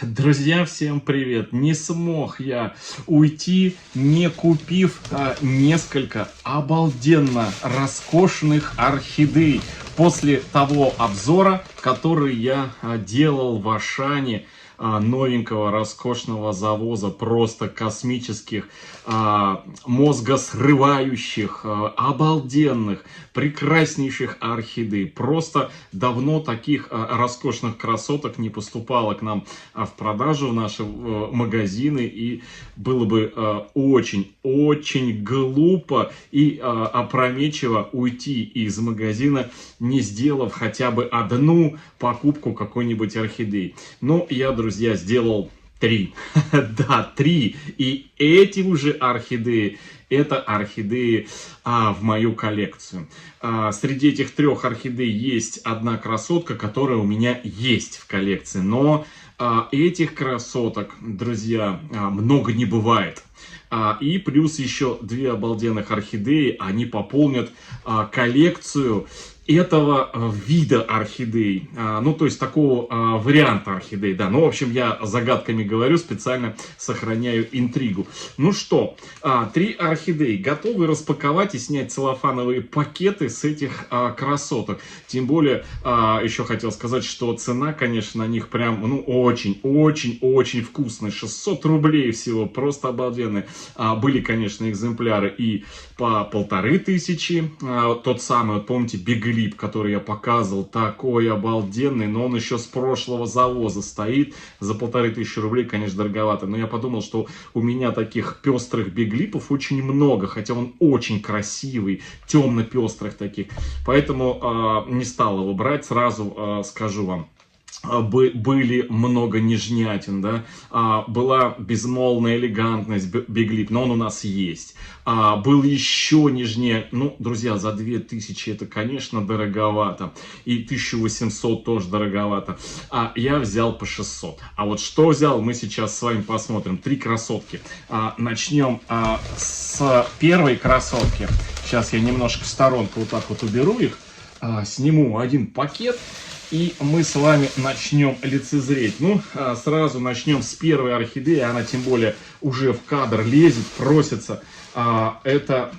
Друзья, всем привет! Не смог я уйти, не купив несколько обалденно роскошных орхидей после того обзора, который я делал в Ашане, новенького роскошного завоза, просто космических, мозгосрывающих, обалденных, прекраснейших орхидей. Просто давно таких роскошных красоток не поступало к нам в продажу в наши магазины, и было бы очень глупо и опрометчиво уйти из магазина, не сделав хотя бы одну покупку какой-нибудь орхидеи. Но я, друзья, сделал 3. Да, 3. И эти уже орхидеи, это орхидеи в мою коллекцию. Среди этих 3 орхидей есть одна красотка, которая у меня есть в коллекции. Но этих красоток, друзья, много не бывает. И плюс еще 2 обалденных орхидеи, они пополнят коллекцию этого вида орхидей, ну, то есть такого варианта орхидей, да. Ну, в общем, я загадками говорю, специально сохраняю интригу. Ну что, 3 орхидеи готовы распаковать и снять целлофановые пакеты с этих красоток. Тем более, еще хотел сказать, что цена, конечно, на них прям, ну, очень вкусная. 600 рублей всего, просто обалденные. Были, конечно, экземпляры и по 1500. Тот самый, вот помните, Беглип, который я показывал, такой обалденный, но он еще с прошлого завоза стоит. За 1500 рублей, конечно, дороговато. Но я подумал, что у меня таких пестрых Беглипов очень много, хотя он очень красивый, темно-пестрых таких. Поэтому не стал его брать, сразу скажу вам. Были много нежнятин, да, была безмолвная элегантность Беглип, но он у нас есть. Был еще нежнее, ну, друзья, за 2000 это, конечно, дороговато, и 1800 тоже дороговато. Я взял по 600. А вот что взял, мы сейчас с вами посмотрим. 3 красотки. Начнем с первой красотки. Сейчас я немножко в сторонку вот так вот уберу их, сниму один пакет. И мы с вами начнем лицезреть. Ну, сразу начнем с первой орхидеи. Она тем более уже в кадр лезет, просится. Это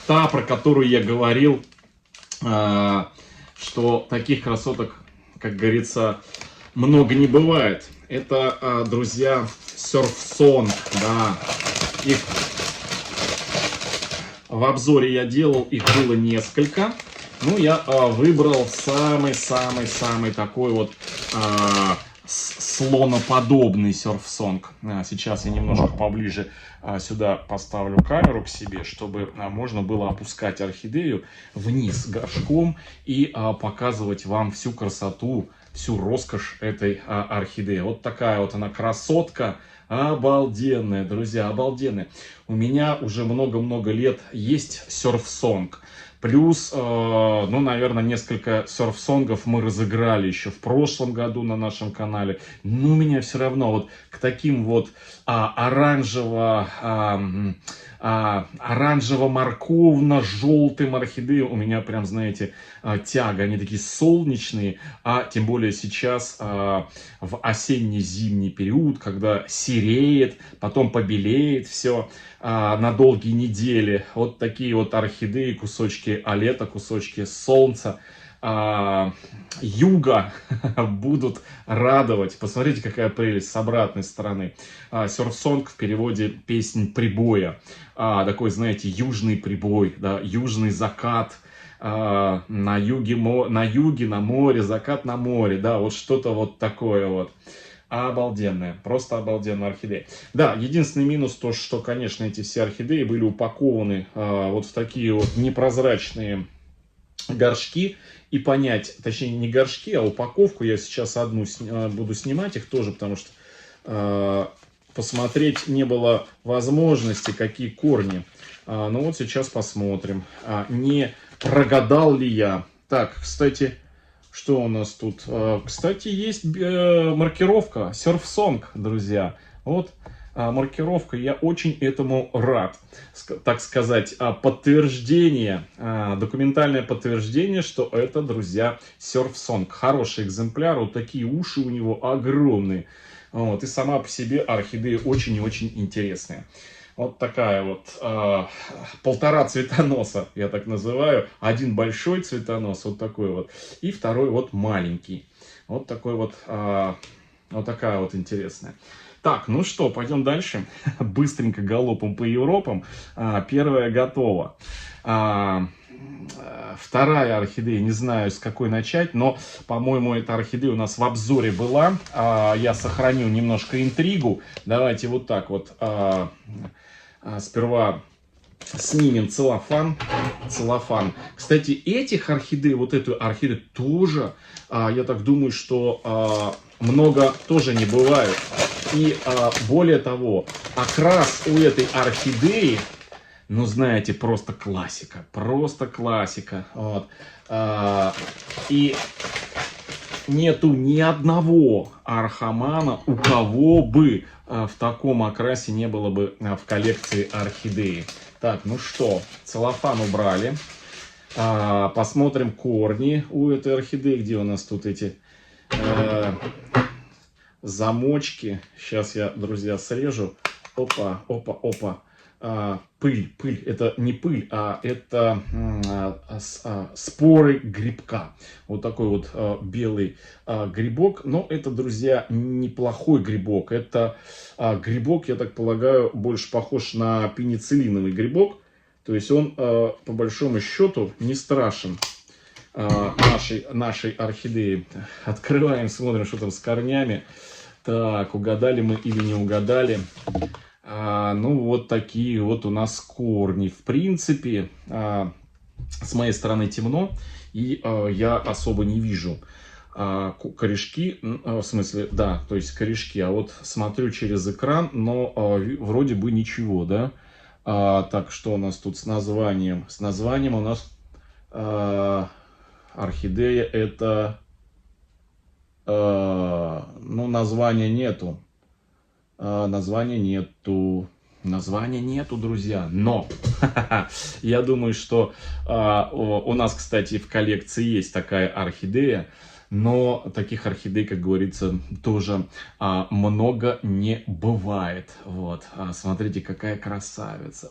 та, про которую я говорил, что таких красоток, как говорится, много не бывает. Это, друзья, Surfsong. Да. Их в обзоре я делал, их было несколько. Ну, я выбрал самый такой вот слоноподобный Surfsong. Сейчас я немножко поближе сюда поставлю камеру к себе, чтобы можно было опускать орхидею вниз горшком и показывать вам всю красоту, всю роскошь этой орхидеи. Вот такая вот она красотка. Обалденная, друзья, обалденная. У меня уже много-много лет есть Surfsong. Плюс, ну, наверное, несколько серфсонгов мы разыграли еще в прошлом году на нашем канале. Но у меня все равно вот к таким вот оранжево-морковно-желтым орхидеям у меня прям, знаете, тяга. Они такие солнечные, тем более сейчас в осенне-зимний период, когда сереет, потом побелеет все на долгие недели. Вот такие вот орхидеи, кусочки лета, кусочки солнца, юга будут радовать. Посмотрите, какая прелесть с обратной стороны. Surfsong в переводе песнь прибоя. Такой, знаете, южный прибой, да, южный закат. На юге, на море, закат на море, да, вот что-то вот такое вот. Обалденная, просто обалденная орхидея. Да, единственный минус то, что, конечно, эти все орхидеи были упакованы вот в такие вот непрозрачные горшки. И понять, точнее не горшки, а упаковку, я сейчас одну буду снимать их тоже, потому что посмотреть не было возможности, какие корни. Ну вот сейчас посмотрим, не прогадал ли я. Так, кстати... Что у нас тут? Кстати, есть маркировка Surfsong, друзья. Вот маркировка. Я очень этому рад. Так сказать, подтверждение, документальное подтверждение, что это, друзья, серф-сонг. Хороший экземпляр, вот такие уши у него огромные. Вот, и сама по себе орхидея очень и очень интересная. Вот такая вот полтора цветоноса, я так называю. Один большой цветонос, вот такой вот, и второй вот маленький. Вот такой вот, вот такая вот интересная. Так, ну что, пойдем дальше. Быстренько галопом по Европам. Первая готова. Вторая орхидея, не знаю, с какой начать, но, по-моему, эта орхидея у нас в обзоре была. Я сохранил немножко интригу. Давайте вот так вот. Сперва снимем целлофан. Кстати, этих орхидей, вот эту орхидею тоже, я так думаю, что много тоже не бывает. И более того, окрас у этой орхидеи, ну, знаете, просто классика. Просто классика. Вот. И нету ни одного архамана, у кого бы в таком окрасе не было бы в коллекции орхидеи. Так, ну что, целлофан убрали. Посмотрим корни у этой орхидеи. Где у нас тут эти замочки? Сейчас я, друзья, срежу. Опа, опа, опа. Пыль. Это не пыль, а это споры грибка. Вот такой вот белый грибок. Но это, друзья, неплохой грибок. Это грибок, я так полагаю, больше похож на пенициллиновый грибок. То есть он, по большому счету, не страшен нашей орхидеи. Открываем, смотрим, что там с корнями. Так, угадали мы или не угадали. Ну, вот такие вот у нас корни. В принципе, с моей стороны темно, и я особо не вижу корешки, в смысле, да, то есть корешки. А вот смотрю через экран, но вроде бы ничего, да. Так, что у нас тут с названием? С названием у нас орхидея это, ну, названия нету. Названия нету, друзья, но я думаю, что у нас, кстати, в коллекции есть такая орхидея, но таких орхидей, как говорится, тоже много не бывает. Вот, смотрите, какая красавица,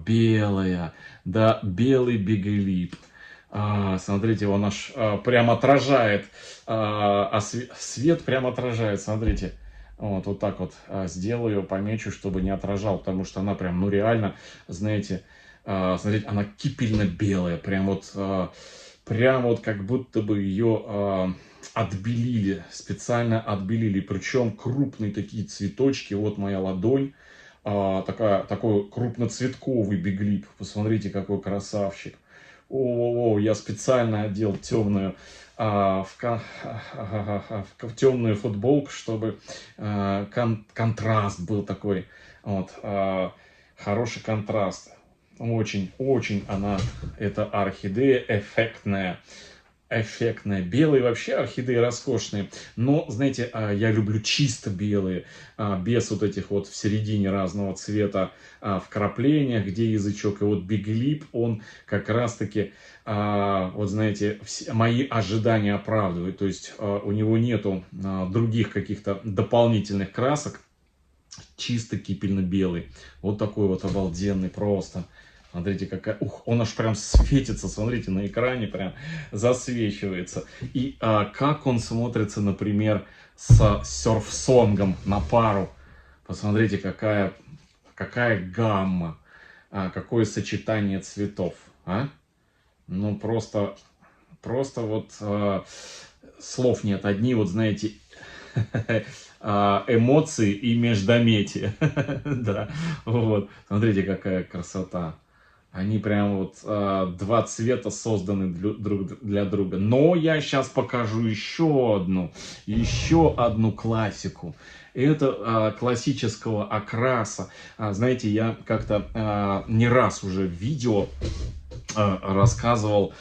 белая, да, белый биглип. Смотрите, он аж прям отражает, свет прям отражает, смотрите. Вот так вот сделаю, помечу, чтобы не отражал, потому что она прям, ну реально, знаете, смотрите, она кипельно-белая, прям вот как будто бы ее отбелили, специально отбелили, причем крупные такие цветочки, вот моя ладонь. Такой крупноцветковый биглип, посмотрите, какой красавчик. Я специально одел темную темную футболку, чтобы контраст был такой. Вот, хороший контраст. Очень она, эта орхидея, эффектная. Белые вообще орхидеи роскошные. Но, знаете, я люблю чисто белые, без вот этих вот в середине разного цвета вкраплениях, где язычок. И вот биглип, он как раз-таки, вот знаете, мои ожидания оправдывает. То есть у него нету других каких-то дополнительных красок. Чисто кипельно-белый. Вот такой вот обалденный просто. Смотрите, какая... он аж прям светится, смотрите, на экране прям засвечивается. И как он смотрится, например, с серф-сонгом на пару. Посмотрите, какая гамма, какое сочетание цветов. Ну, просто вот слов нет. Одни, вот знаете, эмоции и междометие. Да, вот. Смотрите, какая красота. Они прям вот два цвета созданы друг для друга. Но я сейчас покажу еще одну классику. Это классического окраса. Знаете, я как-то не раз уже в видео рассказывал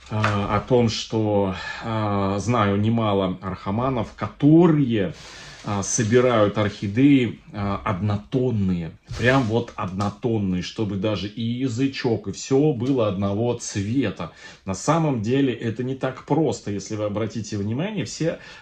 о том, что знаю немало архаманов, которые собирают орхидеи однотонные, прям вот однотонные, чтобы даже и язычок, и все было одного цвета. На самом деле это не так просто, если вы обратите внимание,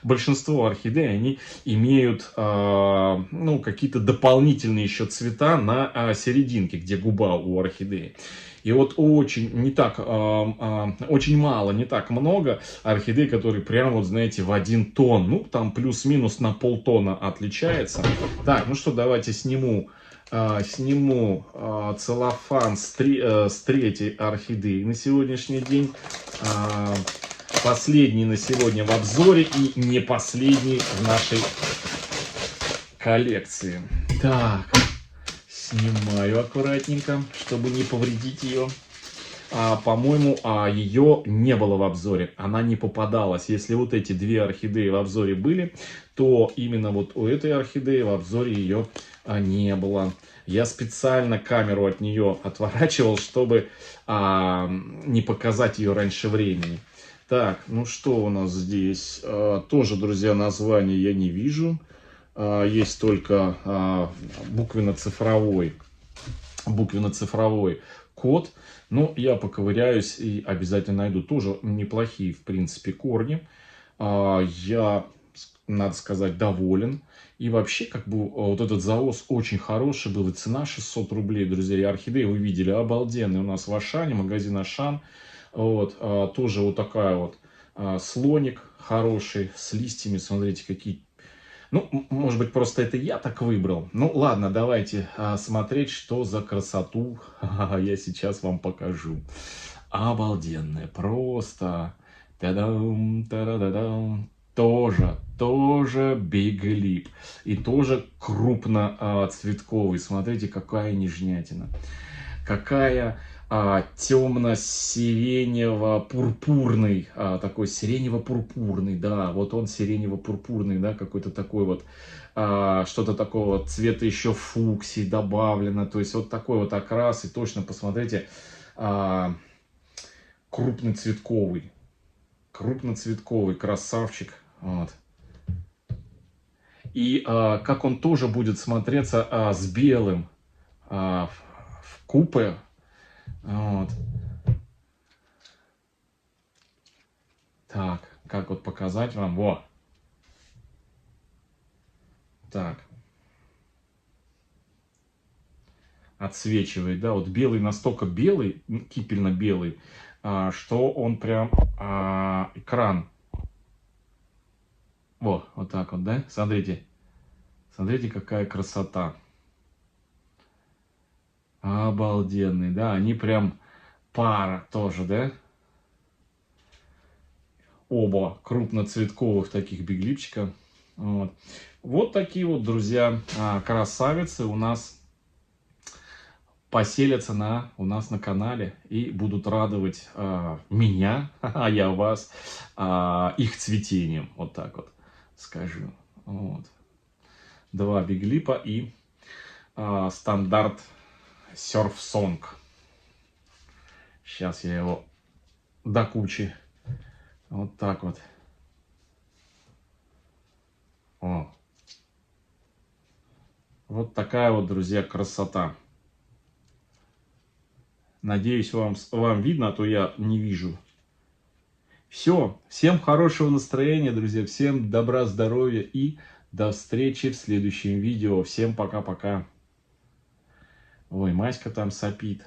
большинство орхидей, они имеют ну, какие-то дополнительные еще цвета на серединке, где губа у орхидеи. И вот очень, не так, очень мало, не так много орхидей, которые прям вот, знаете, в один тон. Ну, там плюс-минус на полтона отличается. Так, ну что, давайте сниму целлофан с третьей орхидеи на сегодняшний день. Последний на сегодня в обзоре и не последний в нашей коллекции. Так. Снимаю аккуратненько, чтобы не повредить ее. По-моему, ее не было в обзоре. Она не попадалась. Если вот эти две орхидеи в обзоре были, то именно вот у этой орхидеи в обзоре ее не было. Я специально камеру от нее отворачивал, чтобы не показать ее раньше времени. Так, ну что у нас здесь? Тоже, друзья, название я не вижу. Есть только буквенно-цифровой код. Но я поковыряюсь и обязательно найду. Тоже неплохие, в принципе, корни. Я, надо сказать, доволен. И вообще, как бы, вот этот завоз очень хороший был. И цена 600 рублей, друзья. И орхидеи вы видели, обалденные. У нас в Ашане, магазин Ашан. Вот, тоже вот такая вот слоник хороший, с листьями. Смотрите, какие. Ну, может быть, просто это я так выбрал. Ну, ладно, давайте смотреть, что за красоту я сейчас вам покажу. Обалденная, просто. Та-дам, та-да-да-дам. Тоже Big Lip. И тоже крупноцветковый. Смотрите, какая нежнятина. Какая темно-сиренево-пурпурный, такой сиренево-пурпурный, да, вот он сиренево-пурпурный, да, какой-то такой вот, что-то такого цвета еще фуксии добавлено, то есть вот такой вот окрас, и точно посмотрите, крупноцветковый красавчик, вот. И как он тоже будет смотреться с белым в купе. Вот. Так, как вот показать вам? Во. Так. Отсвечивает, да, вот белый настолько белый, кипельно белый, что он прям экран. Во, вот так вот, да? Смотрите. Смотрите, какая красота. Обалденный, да, они прям пара тоже, да? Оба крупноцветковых таких биглипчика. Вот. Вот такие вот, друзья, красавицы у нас поселятся у нас на канале и будут радовать меня, а я вас, их цветением. Вот так вот скажу. Вот. Два биглипа и стандарт Surf Song. Сейчас я его до кучи. Вот так вот. О. Вот такая вот, друзья, красота. Надеюсь, вам видно, а то я не вижу. Все. Всем хорошего настроения, друзья. Всем добра, здоровья и до встречи в следующем видео. Всем пока-пока. Ой, Маська там сопит.